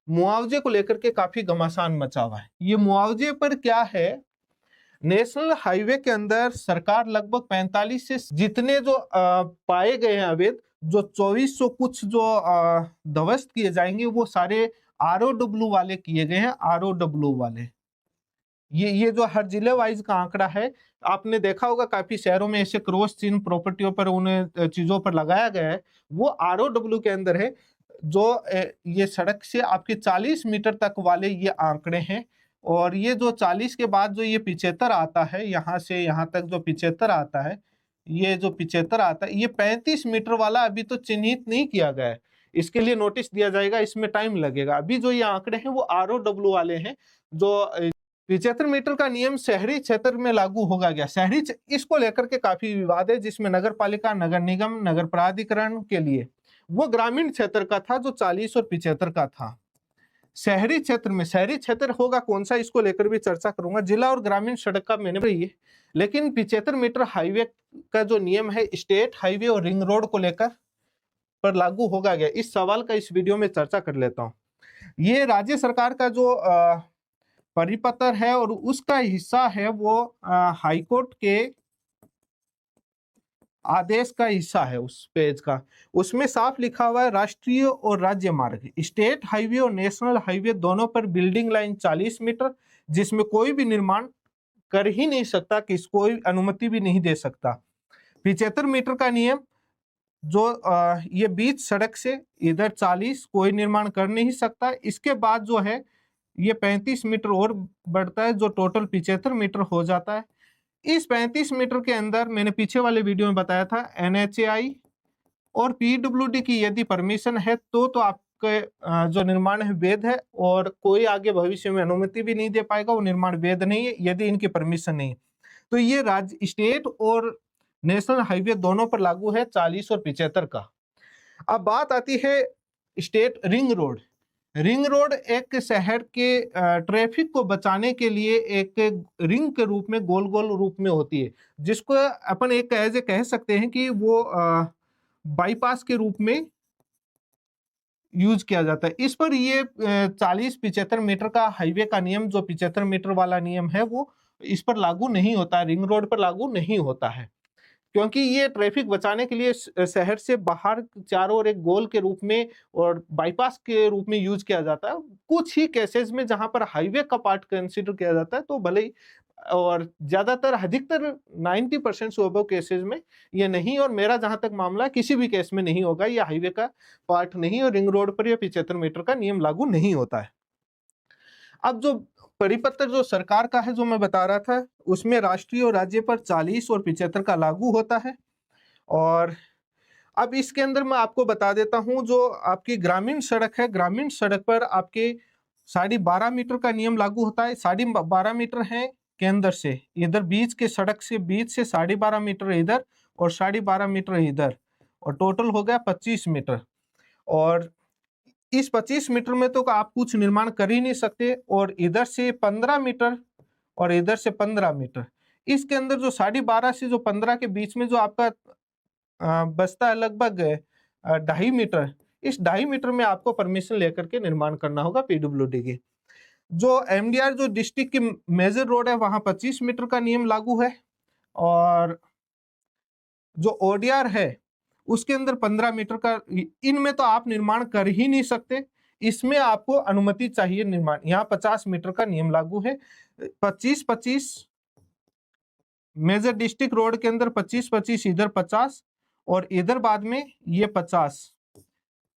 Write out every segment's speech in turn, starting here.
मुआवजे को लेकर के काफी घमासान मचा हुआ है। ये मुआवजे पर क्या है, नेशनल हाईवे के अंदर सरकार लगभग 45 से जितने जो पाए गए हैं अवैध, जो 2400 कुछ जो ध्वस्त किए जाएंगे वो सारे ROW वाले किए गए हैं, ROW वाले। ये जो हर जिले वाइज का आंकड़ा है, आपने देखा होगा काफी शहरों में ऐसे क्रॉस चिन्ह प्रॉपर्टियों पर उन्हें चीजों पर लगाया गया है, वो ROW के अंदर है। जो ये सड़क से आपके 40 मीटर तक वाले ये आंकड़े हैं, और ये जो 40 के बाद जो ये 75 आता है, यहाँ से यहाँ तक जो 75 आता है, ये जो 75 आता है, ये 35 मीटर वाला अभी तो चिन्हित नहीं किया गया है। इसके लिए नोटिस दिया जाएगा, इसमें टाइम लगेगा। अभी जो ये आंकड़े हैं वो ROW वाले हैं। जो 75 मीटर का नियम शहरी क्षेत्र में लागू होगा क्या, इसको लेकर के काफी विवाद है, जिसमें नगर पालिका, नगर निगम, नगर प्राधिकरण के लिए, वो ग्रामीण क्षेत्र का था जो 40 और 75 का था। शहरी क्षेत्र में, शहरी क्षेत्र होगा कौन सा, इसको लेकर भी चर्चा करूंगा। जिला और ग्रामीण सड़क का मैंने बताया, लेकिन 75 मीटर हाईवे का जो नियम है स्टेट हाईवे और रिंग रोड को लेकर पर लागू होगा क्या, इस सवाल का इस वीडियो में चर्चा कर लेता हूं। ये राज्य सरकार का जो परिपत्र है और उसका हिस्सा है, वो हाईकोर्ट के आदेश का हिस्सा है। उस पेज का, उसमें साफ लिखा हुआ है, राष्ट्रीय और राज्य मार्ग, स्टेट हाईवे और नेशनल हाईवे दोनों पर बिल्डिंग लाइन 40 मीटर, जिसमें कोई भी निर्माण कर ही नहीं सकता, किस कोई अनुमति भी नहीं दे सकता। 75 मीटर का नियम, जो ये बीच सड़क से इधर 40, कोई निर्माण कर नहीं सकता। इसके बाद जो है ये 35 मीटर और बढ़ता है, जो टोटल 75 मीटर हो जाता है। इस 35 मीटर के अंदर मैंने पीछे वाले वीडियो में बताया था, NHAI और PWD की यदि परमिशन है तो आपके जो निर्माण है वैध है, और कोई आगे भविष्य में अनुमति भी नहीं दे पाएगा, वो निर्माण वैध नहीं है यदि इनकी परमिशन नहीं है। तो ये राज्य, स्टेट और नेशनल हाईवे दोनों पर लागू है 40 और 75 का। अब बात आती है state ring road. Ring road एक शहर के ट्रैफिक को बचाने के लिए एक रिंग के रूप में, गोल गोल रूप में होती है, जिसको अपन एक ऐसे कह सकते हैं कि वो बाईपास के रूप में यूज किया जाता है। इस पर ये 40-75 मीटर का हाईवे का नियम, जो 75 मीटर वाला नियम है, वो इस पर लागू नहीं होता, रिंग रोड पर लागू नहीं होता है, क्योंकि ये ट्रैफिक बचाने के लिए शहर से बाहर चारों ओर एक गोल के रूप में और बाईपास के रूप में यूज किया जाता है। कुछ ही केसेस में जहां पर हाईवे का पार्ट कंसीडर किया जाता है तो भले ही, और ज्यादातर अधिकतर 90% से अबव केसेस में ये नहीं, और मेरा जहां तक मामला किसी भी केस में नहीं होगा, ये हाईवे का पार्ट नहीं, और रिंग रोड पर यह 75 मीटर का नियम लागू नहीं होता है। अब जो परिपत्र जो सरकार का है, जो मैं बता रहा था, उसमें राष्ट्रीय और राज्य पर 40 और 75 का लागू होता है। और अब इसके अंदर मैं आपको बता देता हूं, जो आपकी ग्रामीण सड़क है, ग्रामीण सड़क पर आपके 12.5 मीटर का नियम लागू होता है। 12.5 मीटर है केंद्र से इधर, बीच के सड़क से बीच से 12.5 मीटर इधर और 12.5 मीटर इधर, और टोटल हो गया 25 मीटर। और इस 25 मीटर में तो आप कुछ निर्माण कर ही नहीं सकते, और इधर से 15 मीटर और इधर से 15 मीटर, इसके अंदर जो 12.5 से जो 15 के बीच में जो आपका बचता है लगभग 2.5 मीटर, इस 2.5 मीटर में आपको परमिशन लेकर के निर्माण करना होगा PWD के। जो MDR जो डिस्ट्रिक्ट की मेजर रोड है, वहां 25 मीटर का नियम लागू है, और जो ODR है उसके अंदर 15 मीटर का, इनमें तो आप निर्माण कर ही नहीं सकते, इसमें आपको अनुमति चाहिए निर्माण। यहाँ 50 मीटर का नियम लागू है। 25-25 मेजर डिस्ट्रिक्ट रोड के अंदर 25-25, इधर 50 और इधर बाद में ये 50।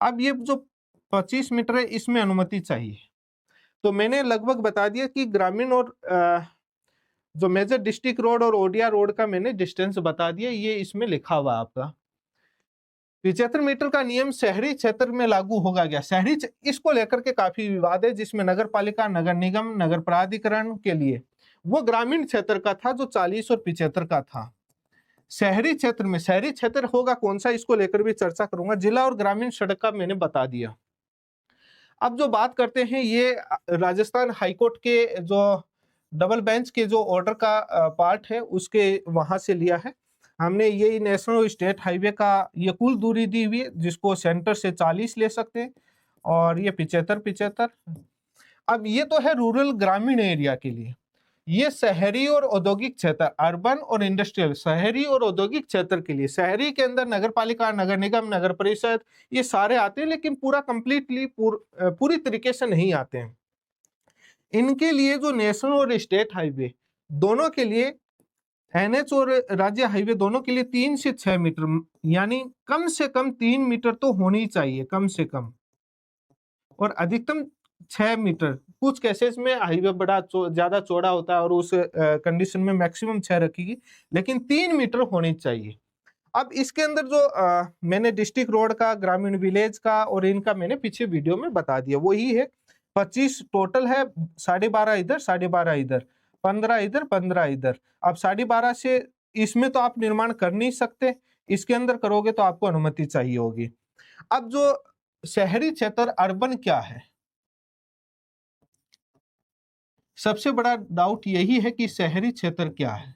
अब ये जो 25 मीटर है इसमें अनुमति चाहिए। तो मैंने लगभग बता दिया कि ग्रामीण और जो मेजर डिस्ट्रिक्ट रोड और ODR रोड का मैंने डिस्टेंस बता दिया, ये इसमें लिखा हुआ आपका। 75 मीटर का नियम शहरी क्षेत्र में लागू होगा क्या, इसको लेकर के काफी विवाद है, जिसमें नगर पालिका, नगर निगम, नगर प्राधिकरण के लिए, वो ग्रामीण क्षेत्र का था जो 40 और 75 का था। शहरी क्षेत्र में, शहरी क्षेत्र होगा कौन सा, इसको लेकर भी चर्चा करूंगा। जिला और ग्रामीण सड़क का मैंने बता दिया। अब जो बात करते हैं, ये राजस्थान हाईकोर्ट के जो डबल बेंच के जो ऑर्डर का पार्ट है, उसके वहां से लिया है हमने। ये नेशनल स्टेट हाईवे का ये कुल दूरी दी हुई है, जिसको सेंटर से 40 ले सकते हैं, और ये 75। अब ये तो है रूरल ग्रामीण एरिया के लिए। ये शहरी और औद्योगिक क्षेत्र, अर्बन और इंडस्ट्रियल, शहरी और औद्योगिक क्षेत्र के लिए, शहरी के अंदर नगर पालिका, नगर निगम, नगर परिषद ये सारे आते हैं, लेकिन पूरा कंप्लीटली पूरी तरीके से नहीं आते हैं। इनके लिए जो नेशनल और स्टेट हाईवे दोनों के लिए, एनएच और राज्य हाईवे दोनों के लिए 3 से 6 मीटर, यानी कम से कम 3 मीटर तो होनी चाहिए कम से कम, और अधिकतम 6 मीटर। कुछ केसेस में हाईवे बड़ा ज्यादा चौड़ा होता है और उस कंडीशन में मैक्सिमम 6 रखेगी, लेकिन 3 मीटर होनी चाहिए। अब इसके अंदर जो मैंने डिस्ट्रिक्ट रोड का, ग्रामीण विलेज का और इनका मैंने पीछे वीडियो में बता दिया, वही है 25 टोटल है, 12.5 इधर, 12.5 इधर, 15 इधर, 15 इधर। अब 12.5 से इसमें तो आप निर्माण कर नहीं सकते, इसके अंदर करोगे तो आपको अनुमति चाहिए होगी। अब जो शहरी क्षेत्र, अर्बन क्या है, सबसे बड़ा डाउट यही है कि शहरी क्षेत्र क्या है।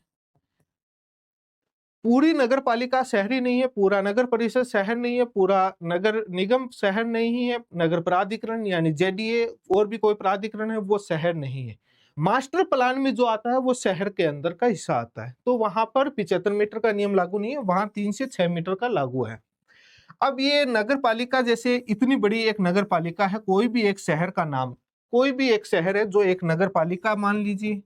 पूरी नगर पालिका शहरी नहीं है, पूरा नगर परिषद शहर नहीं है, पूरा नगर निगम शहर नहीं है, नगर प्राधिकरण यानी जेडीए और भी कोई प्राधिकरण है वो शहर नहीं है। मास्टर प्लान में जो आता है वो शहर के अंदर का हिस्सा आता है, तो वहां पर 75 मीटर का नियम लागू नहीं है, वहां 3 से 6 मीटर का लागू है। अब ये नगर पालिका, जैसे इतनी बड़ी एक नगर पालिका है, कोई भी एक शहर का नाम, कोई भी एक शहर है जो एक नगर पालिका मान लीजिए,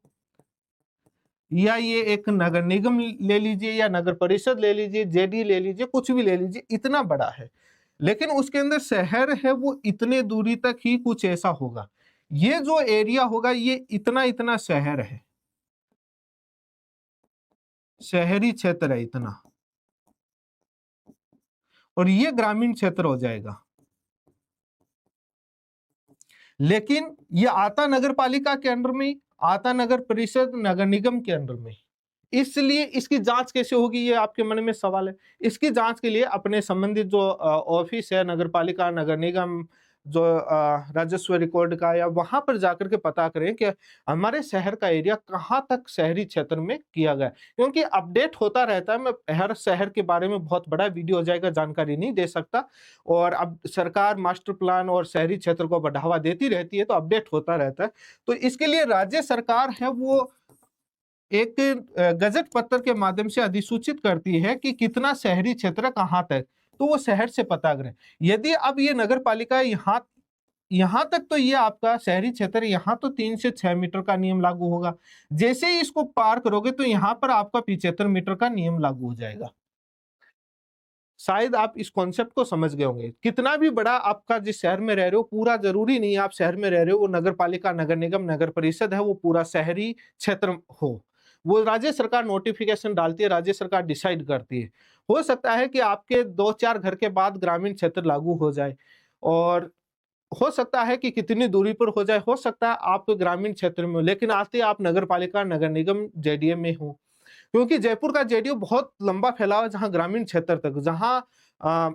या ये एक नगर निगम ले लीजिए, या नगर परिषद ले लीजिए, जेडी ले लीजिए, कुछ भी ले लीजिए, इतना बड़ा है, लेकिन उसके अंदर शहर है वो इतने दूरी तक ही कुछ ऐसा होगा। ये जो एरिया होगा ये इतना इतना शहर है, शहरी क्षेत्र है इतना, और ये ग्रामीण क्षेत्र हो जाएगा। लेकिन ये आता नगर पालिका के अंडर में, आता नगर परिषद, नगर निगम के अंडर में, इसलिए इसकी जांच कैसे होगी ये आपके मन में सवाल है। इसकी जांच के लिए अपने संबंधित जो ऑफिस है, नगर पालिका, नगर निगम, जो राजस्व रिकॉर्ड का, या वहां पर जाकर के पता करें कि हमारे शहर का एरिया कहाँ तक शहरी क्षेत्र में किया गया, क्योंकि अपडेट होता रहता है। मैं हर शहर के बारे में बहुत बड़ा वीडियो हो जाएगा, जानकारी नहीं दे सकता, और अब सरकार मास्टर प्लान और शहरी क्षेत्र को बढ़ावा देती रहती है, तो अपडेट होता रहता है। तो इसके लिए राज्य सरकार है वो एक गजट पत्र के माध्यम से अधिसूचित करती है कि कितना शहरी क्षेत्र कहाँ तक, तो वो शहर से पता करें। यदि अब ये नगर पालिका यहाँ तक, तो ये आपका शहरी क्षेत्र, यहाँ तो 3 से 6 मीटर का नियम लागू होगा। जैसे ही इसको पार करोगे तो यहाँ पर आपका 75 मीटर का नियम लागू हो जाएगा। शायद आप इस कॉन्सेप्ट को समझ गए होंगे। कितना भी बड़ा आपका जिस शहर में रह रहे हो, पूरा जरूरी नहीं है आप शहर में रह रहे हो वो नगर पालिका, नगर निगम, नगर परिषद है वो पूरा शहरी क्षेत्र हो। वो राज्य सरकार नोटिफिकेशन डालती है, राज्य सरकार डिसाइड करती है। हो सकता है कि आपके 2-4 घर के बाद ग्रामीण क्षेत्र लागू हो जाए, और हो सकता है कि कितनी दूरी पर हो जाए, हो सकता है आप ग्रामीण क्षेत्र में हो, लेकिन आते आप नगर पालिका, नगर निगम, जेडीए में हो। क्योंकि जयपुर का जेडीयू बहुत लंबा फैला हुआ है, जहां ग्रामीण क्षेत्र तक, जहां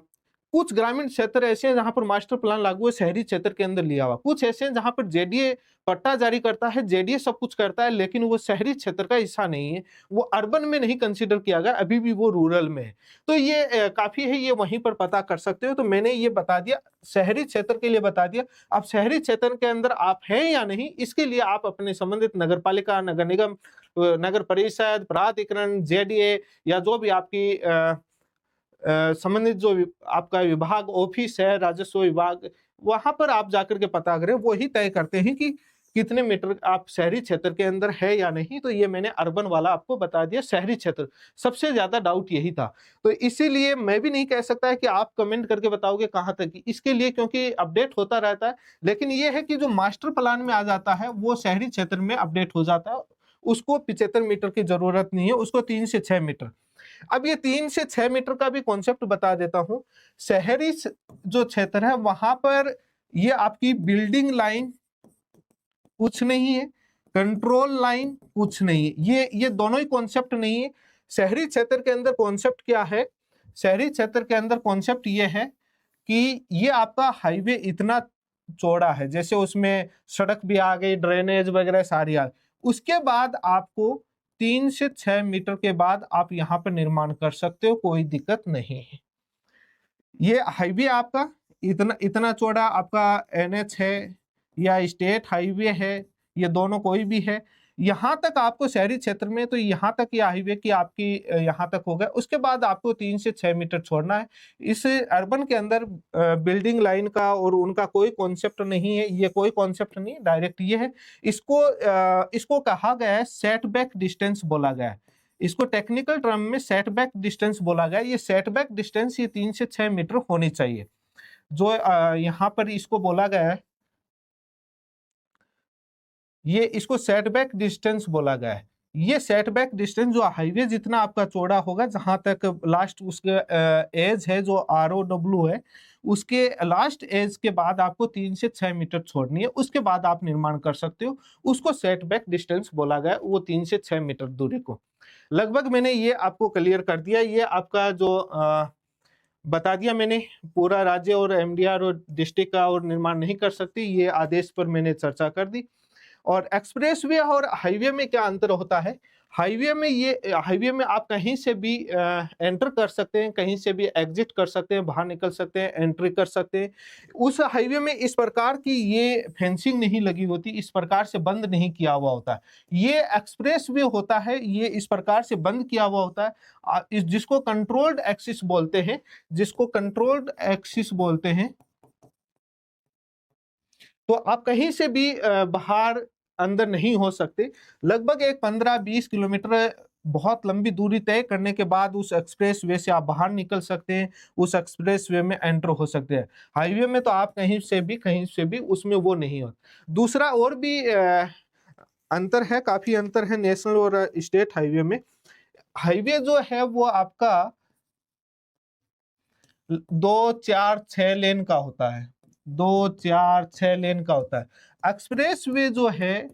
कुछ ग्रामीण क्षेत्र ऐसे हैं जहां पर मास्टर प्लान लागू है शहरी क्षेत्र के अंदर लिया हुआ, कुछ ऐसे हैं जहां पर जेडीए पट्टा जारी करता है, जेडीए सब कुछ करता है, लेकिन वो शहरी क्षेत्र का हिस्सा नहीं है, वो अर्बन में नहीं कंसीडर किया गया, अभी भी वो रूरल में है। तो ये काफी है, ये वहीं पर पता कर सकते हो। तो मैंने ये बता दिया, शहरी क्षेत्र के लिए बता दिया। अब शहरी क्षेत्र के अंदर आप हैं या नहीं, इसके लिए आप अपने संबंधित नगर पालिका, नगर निगम, नगर परिषद, प्राधिकरण, जेडीए, या जो भी आपकी संबंधित जो आपका विभाग ऑफिस है, राजस्व विभाग, वहां पर आप जाकर के पता करें, वो ही तय करते हैं कि कितने मीटर आप शहरी क्षेत्र के अंदर है या नहीं। तो ये मैंने अर्बन वाला आपको बता दिया, शहरी क्षेत्र सबसे ज्यादा डाउट यही था। तो इसीलिए मैं भी नहीं कह सकता है कि आप कमेंट करके बताओगे कहां तक, इसके लिए क्योंकि अपडेट होता रहता है। लेकिन ये है कि जो मास्टर प्लान में आ जाता है वो शहरी क्षेत्र में अपडेट हो जाता है, उसको 75 मीटर की जरूरत नहीं है, उसको 3 से 6 मीटर। अब ये 3 से 6 मीटर का भी कॉन्सेप्ट बता देता हूं। शहरी जो क्षेत्र है वहां पर ये आपकी बिल्डिंग लाइन कुछ नहीं है, कंट्रोल लाइन कुछ नहीं है, ये दोनों ही कॉन्सेप्ट नहीं है। शहरी क्षेत्र के अंदर कॉन्सेप्ट क्या है, शहरी क्षेत्र के अंदर कॉन्सेप्ट ये है कि ये आपका हाईवे इतना चौड़ा है, जैसे उसमें सड़क भी आ गई, ड्रेनेज वगैरह सारी आ गई, उसके बाद आपको 3 से 6 मीटर के बाद आप यहाँ पर निर्माण कर सकते हो, कोई दिक्कत नहीं है। ये हाईवे आपका इतना इतना चौड़ा आपका NH है या स्टेट हाईवे है, ये दोनों कोई भी है, यहाँ तक आपको शहरी क्षेत्र में तो यहाँ तक ये हाईवे की आपकी यहाँ तक हो गया। उसके बाद आपको 3 से 6 मीटर छोड़ना है। इस अर्बन के अंदर बिल्डिंग लाइन का और उनका कोई कॉन्सेप्ट नहीं है, ये कोई कॉन्सेप्ट नहीं, डायरेक्ट ये है। इसको कहा गया है सेटबैक डिस्टेंस बोला गया है, इसको टेक्निकल टर्म में सेटबैक डिस्टेंस बोला गया है। ये सेटबैक डिस्टेंस ये 3 से 6 मीटर होनी चाहिए, जो यहाँ पर इसको बोला गया है, ये इसको सेटबैक डिस्टेंस बोला गया है। ये सेटबैक डिस्टेंस जो हाईवे जितना आपका चौड़ा होगा, जहां तक लास्ट उसके एज है जो ROW है, उसके लास्ट एज के बाद आपको 3 से 6 मीटर छोड़नी है, उसके बाद आप निर्माण कर सकते हो। उसको सेटबैक डिस्टेंस बोला गया, वो 3 से 6 मीटर दूरी को। लगभग मैंने ये आपको क्लियर कर दिया। ये आपका जो बता दिया मैंने, पूरा राज्य और MDR और डिस्ट्रिक्ट का और निर्माण नहीं कर सकती, ये आदेश पर मैंने चर्चा कर दी। और एक्सप्रेसवे और हाईवे में क्या अंतर होता है? हाईवे में आप कहीं से भी एंटर कर सकते हैं, कहीं से भी एग्जिट कर सकते हैं, बाहर निकल सकते हैं, एंट्री कर सकते हैं। उस हाईवे में इस प्रकार की ये फेंसिंग नहीं लगी होती, इस प्रकार से बंद नहीं किया हुआ होता। ये एक्सप्रेसवे होता है, ये इस प्रकार से बंद किया हुआ होता है, जिसको कंट्रोल्ड एक्सिस बोलते हैं, जिसको कंट्रोल्ड एक्सिस बोलते हैं। तो आप कहीं से भी बाहर अंदर नहीं हो सकते। लगभग एक 15-20 किलोमीटर बहुत लंबी दूरी तय करने के बाद उस एक्सप्रेस वे से आप बाहर निकल सकते हैं, उस एक्सप्रेस वे में एंटर हो सकते हैं। हाईवे में तो आप कहीं से भी उसमें वो नहीं हो। दूसरा और भी अंतर है, काफी अंतर है नेशनल और स्टेट हाईवे में। हाईवे जो है वो आपका 2, 4, 6 लेन का होता है, 2, 4, 6 लेन का होता है। एक्सप्रेस वे जो है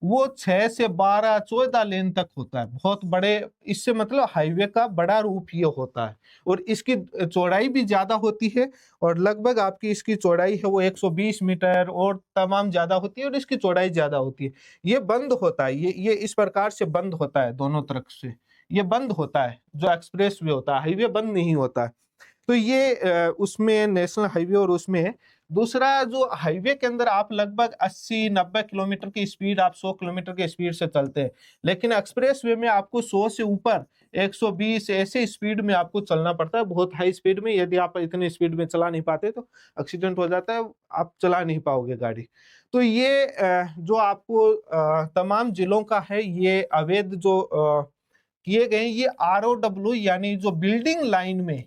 वो 6 से 12, 14 लेन तक होता है, बहुत बड़े। इससे मतलब हाईवे का बड़ा रूप ये होता है, और इसकी चौड़ाई भी ज्यादा होती है, और लगभग आपकी इसकी चौड़ाई है वो 120 मीटर और तमाम ज्यादा होती है, और इसकी चौड़ाई ज्यादा होती है। ये बंद होता है, ये इस प्रकार से बंद होता है दोनों तरफ से, ये बंद होता है। जो एक्सप्रेस वे होता है, हाईवे बंद नहीं होता है। तो ये उसमें नेशनल हाईवे और उसमें है। दूसरा, जो हाईवे के अंदर आप लगभग 80-90 किलोमीटर की स्पीड, आप 100 किलोमीटर की स्पीड से चलते हैं, लेकिन एक्सप्रेस वे में आपको 100 से ऊपर 120 ऐसे स्पीड में आपको चलना पड़ता है, बहुत हाई स्पीड में। यदि आप इतनी स्पीड में चला नहीं पाते तो एक्सीडेंट हो जाता है, आप चला नहीं पाओगे गाड़ी। तो ये जो आपको तमाम जिलों का है, ये अवैध जो किए गए, ये ROW यानी जो बिल्डिंग लाइन में,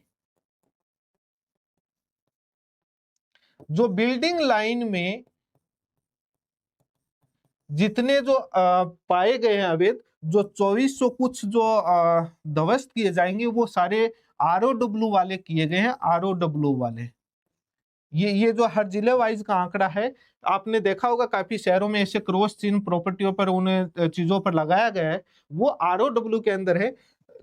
जो बिल्डिंग लाइन में जितने जो पाए गए हैं अवैध, जो 2400 कुछ जो ध्वस्त किए जाएंगे, वो सारे ROW वाले किए गए हैं, ROW वाले। ये जो हर जिले वाइज का आंकड़ा है, आपने देखा होगा काफी शहरों में ऐसे क्रॉस चिन्ह प्रॉपर्टियों पर, उन्हें चीजों पर लगाया गया है, वो ROW के अंदर है।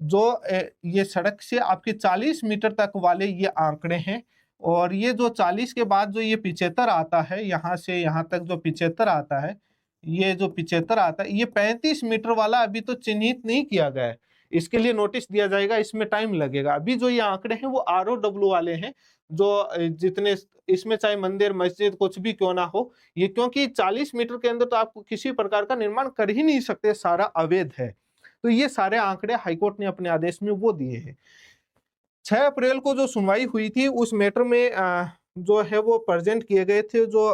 जो ये सड़क से आपके 40 मीटर तक वाले ये आंकड़े हैं, और ये जो 40 के बाद जो ये 75 आता है, यहाँ से यहाँ तक जो 75 आता है, ये जो 75 आता है, ये 35 मीटर वाला अभी तो चिन्हित नहीं किया गया है। इसके लिए नोटिस दिया जाएगा, इसमें टाइम लगेगा। अभी जो ये आंकड़े हैं वो ROW वाले हैं, जो जितने इसमें चाहे मंदिर मस्जिद कुछ भी क्यों ना हो, ये क्योंकि 40 मीटर के अंदर तो आप किसी प्रकार का निर्माण कर ही नहीं सकते, सारा अवैध है। तो ये सारे आंकड़े हाईकोर्ट ने अपने आदेश में वो दिए हैं। 6 अप्रैल को जो सुनवाई हुई थी, उस मैटर में जो है वो प्रेजेंट किए गए थे, जो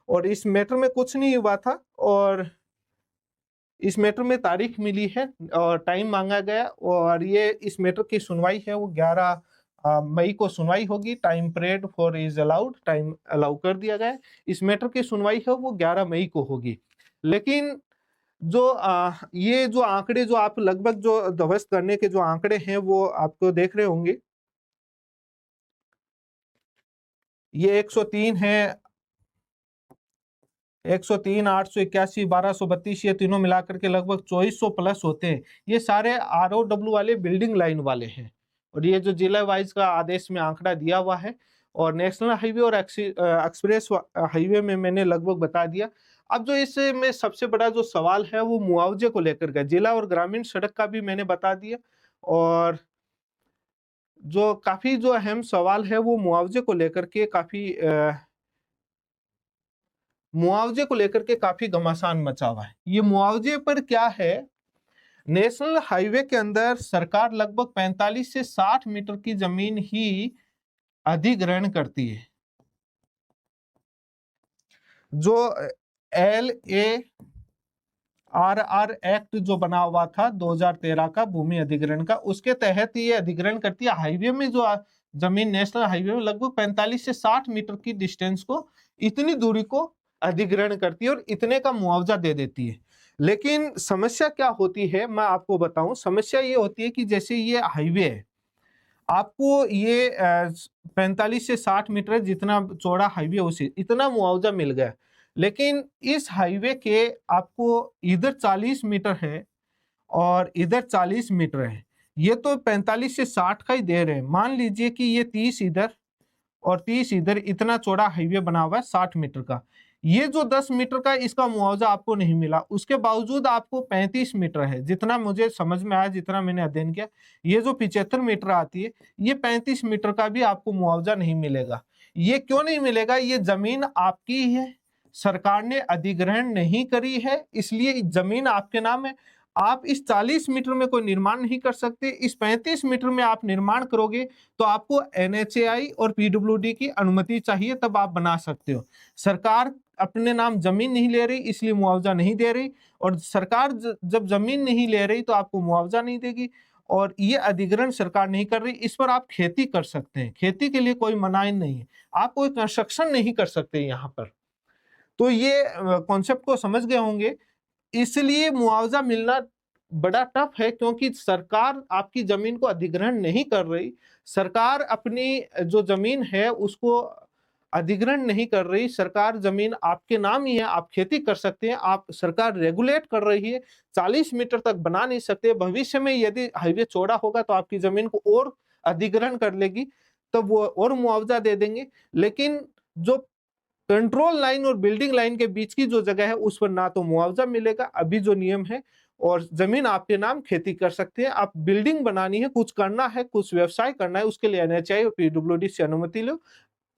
और इस मैटर में कुछ नहीं हुआ था, और इस मैटर में तारीख मिली है और टाइम मांगा गया, और ये इस मैटर की सुनवाई है वो 11 मई को सुनवाई होगी। Time period for is allowed, time allow कर दिया गया है। इस मैटर की सुनवाई है वो 11 मई को होगी। लेकिन जो ये जो आंकड़े जो आप लगभग जो ध्वस्त करने के जो आंकड़े हैं वो आपको देख रहे होंगे, ये 103 है, 103, 881, 1232, ये तीनों मिलाकर के लगभग 2400 प्लस होते हैं। ये सारे ROW वाले बिल्डिंग लाइन वाले हैं, और ये जो जिला वाइज का आदेश में आंकड़ा दिया हुआ है। और नेशनल हाईवे और एक्सप्रेस हाईवे में मैंने लगभग बता दिया। अब जो इसमें सबसे बड़ा जो सवाल है वो मुआवजे को लेकर का, जिला और ग्रामीण सड़क का भी मैंने बता दिया, और जो काफी जो अहम सवाल है वो मुआवजे को लेकर के काफी घमासान मचा हुआ है। ये मुआवजे पर क्या है, नेशनल हाईवे के अंदर सरकार लगभग 45 से 60 मीटर की जमीन ही अधिग्रहण करती है। जो LARR एक्ट जो बना हुआ था 2013 का भूमि अधिग्रहण का, उसके तहत ये अधिग्रहण करती है। हाईवे में जो जमीन नेशनल हाईवे में लगभग 45 से 60 मीटर की डिस्टेंस को, इतनी दूरी को अधिग्रहण करती है और इतने का मुआवजा दे देती है। लेकिन समस्या क्या होती है मैं आपको बताऊं। समस्या ये होती है कि जैसे ये हाईवे है, आपको ये 45 से 60 मीटर जितना चौड़ा हाईवे उसे इतना मुआवजा मिल गया, लेकिन इस हाईवे के आपको इधर 40 मीटर है और इधर 40 मीटर है। ये तो 45 से 60 का ही दे रहे हैं। मान लीजिए कि ये 30 इधर और 30 इधर, इतना चौड़ा हाईवे बना हुआ है 60 मीटर का। ये जो 10 मीटर का इसका मुआवजा आपको नहीं मिला, उसके बावजूद आपको 35 मीटर है, जितना मुझे समझ में आया, जितना मैंने अध्ययन किया, ये जो 75 मीटर आती है, ये 35 मीटर का भी आपको मुआवजा नहीं मिलेगा। ये क्यों नहीं मिलेगा? ये जमीन आपकी है, सरकार ने अधिग्रहण नहीं करी है, इसलिए जमीन आपके नाम है। आप इस 40 मीटर में कोई निर्माण नहीं कर सकते। इस 35 मीटर में आप निर्माण करोगे तो आपको NHAI और PWD की अनुमति चाहिए, तब आप बना सकते हो। सरकार अपने नाम जमीन नहीं ले रही, इसलिए मुआवजा नहीं दे रही, और सरकार जब जमीन नहीं ले रही तो आपको मुआवजा नहीं देगी। और ये अधिग्रहण सरकार नहीं कर रही, इस पर आप खेती कर सकते हैं, खेती के लिए कोई मनाही नहीं है, आप कोई कंस्ट्रक्शन नहीं कर सकते यहाँ पर। तो ये कॉन्सेप्ट को समझ गए होंगे। इसलिए मुआवजा मिलना बड़ा टफ है, क्योंकि सरकार आपकी जमीन को अधिग्रहण नहीं कर रही। सरकार अपनी जो जमीन है उसको अधिग्रहण नहीं कर रही। सरकार जमीन आपके नाम ही है, आप खेती कर सकते हैं। आप सरकार रेगुलेट कर रही है, 40 मीटर तक बना नहीं सकते। भविष्य में यदि हाईवे चौड़ा होगा तो आपकी जमीन को और अधिग्रहण कर लेगी, तब वो और मुआवजा दे देंगे। लेकिन जो कंट्रोल लाइन और बिल्डिंग लाइन के बीच की जो जगह है उस पर ना तो मुआवजा मिलेगा, अभी जो नियम है, और जमीन आपके नाम खेती कर सकते हैं। आप बिल्डिंग बनानी है, कुछ करना है, कुछ व्यवसाय करना है, उसके लिए NHAI और PWD से अनुमति लो,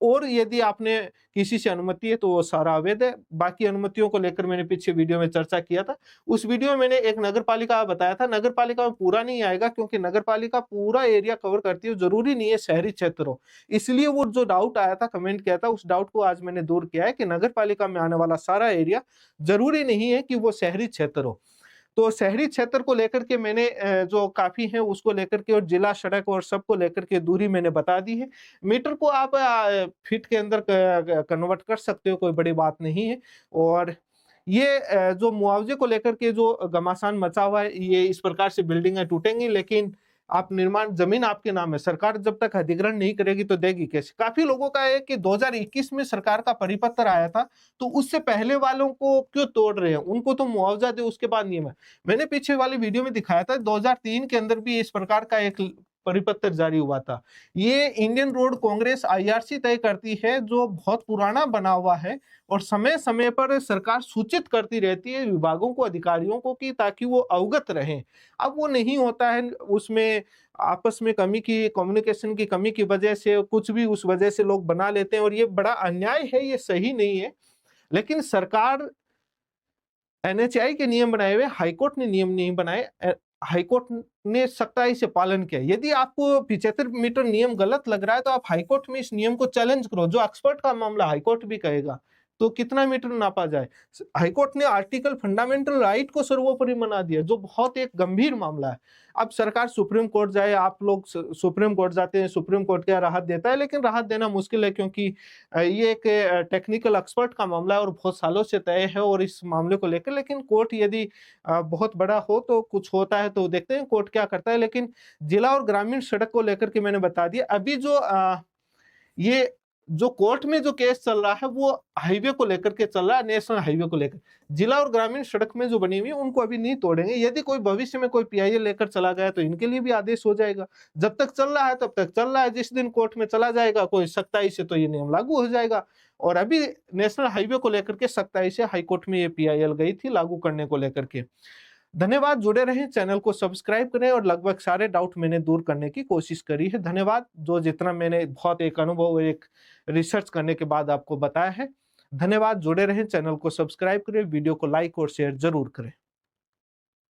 और यदि आपने किसी से अनुमति है तो वो सारा अवैध है। बाकी अनुमतियों को लेकर मैंने पीछे वीडियो में चर्चा किया था। उस वीडियो में मैंने एक नगर पालिका बताया था। नगर पालिका में पूरा नहीं आएगा, क्योंकि नगर पालिका पूरा एरिया कवर करती है, जरूरी नहीं है शहरी क्षेत्र हो। इसलिए वो जो डाउट आया था, कमेंट किया था, उस डाउट को आज मैंने दूर किया है कि नगर पालिका में आने वाला सारा एरिया जरूरी नहीं है कि वो शहरी क्षेत्र हो। तो शहरी क्षेत्र को लेकर के मैंने जो काफी है उसको लेकर के, और जिला सड़क और सबको लेकर के दूरी मैंने बता दी है। मीटर को आप फीट के अंदर कन्वर्ट कर सकते हो, कोई बड़ी बात नहीं है। और ये जो मुआवजे को लेकर के जो घमासान मचा हुआ है, ये इस प्रकार से बिल्डिंगें टूटेंगी, लेकिन आप निर्माण जमीन आपके नाम है, सरकार जब तक अधिग्रहण नहीं करेगी तो देगी कैसे? काफी लोगों का है कि 2021 में सरकार का परिपत्र आया था, तो उससे पहले वालों को क्यों तोड़ रहे हैं? उनको तो मुआवजा दे, उसके बाद नियम है। मैंने पीछे वाली वीडियो में दिखाया था 2003 के अंदर भी इस प्रकार का एक परिपत्र जारी हुआ था। ये इंडियन रोड कांग्रेस IRC तय करती है, जो बहुत पुराना बना हुआ है, और समय समय पर सरकार सूचित करती रहती है विभागों को, अधिकारियों को, कि ताकि वो अवगत रहें। अब वो नहीं होता है, उसमें आपस में कमी की, कम्युनिकेशन की कमी की वजह से कुछ भी उस वजह से लोग बना लेते हैं, और ये बड़ा अन्याय है, ये सही नहीं है। लेकिन सरकार NHAI के नियम बनाए हुए, हाईकोर्ट ने नियम नहीं बनाए, हाईकोर्ट ने सख्ताई से पालन किया। यदि आपको 75 मीटर नियम गलत लग रहा है तो आप हाईकोर्ट में इस नियम को चैलेंज करो। जो एक्सपर्ट का मामला हाईकोर्ट भी कहेगा, तो कितना मीटर नापा जाए। हाईकोर्ट ने आर्टिकल फंडामेंटल राइट को सर्वोपरि बना दिया, जो बहुत एक गंभीर मामला है। अब सरकार सुप्रीम कोर्ट जाए, आप लोग सुप्रीम कोर्ट जाते हैं, सुप्रीम कोर्ट क्या राहत देता है, लेकिन राहत देना मुश्किल है, क्योंकि ये एक टेक्निकल एक्सपर्ट का मामला है और बहुत सालों से तय है और इस मामले को लेकर। लेकिन कोर्ट यदि बहुत बड़ा हो तो कुछ होता है, तो देखते हैं कोर्ट क्या करता है। लेकिन जिला और ग्रामीण सड़क को लेकर के मैंने बता दिया। अभी जो ये जो कोर्ट में जो केस चल रहा है वो हाईवे को लेकर के चल रहा है, नेशनल हाईवे को लेकर। जिला और ग्रामीण सड़क में जो बनी हुई है उनको अभी नहीं तोड़ेंगे। यदि कोई भविष्य में कोई PIL लेकर चला गया तो इनके लिए भी आदेश हो जाएगा। जब तक चल रहा है तब तक चल रहा है, जिस दिन कोर्ट में चला जाएगा कोई सख्ताई से, तो ये नियम लागू हो जाएगा। और अभी नेशनल हाईवे को लेकर के सख्ताई से हाईकोर्ट में ये PIL गई थी लागू करने को लेकर के। धन्यवाद, जुड़े रहें, चैनल को सब्सक्राइब करें और लगभग सारे डाउट मैंने दूर करने की कोशिश करी है। धन्यवाद, जो जितना मैंने बहुत एक अनुभव एक रिसर्च करने के बाद आपको बताया है। धन्यवाद, जुड़े रहें, चैनल को सब्सक्राइब करें, वीडियो को लाइक और शेयर जरूर करें।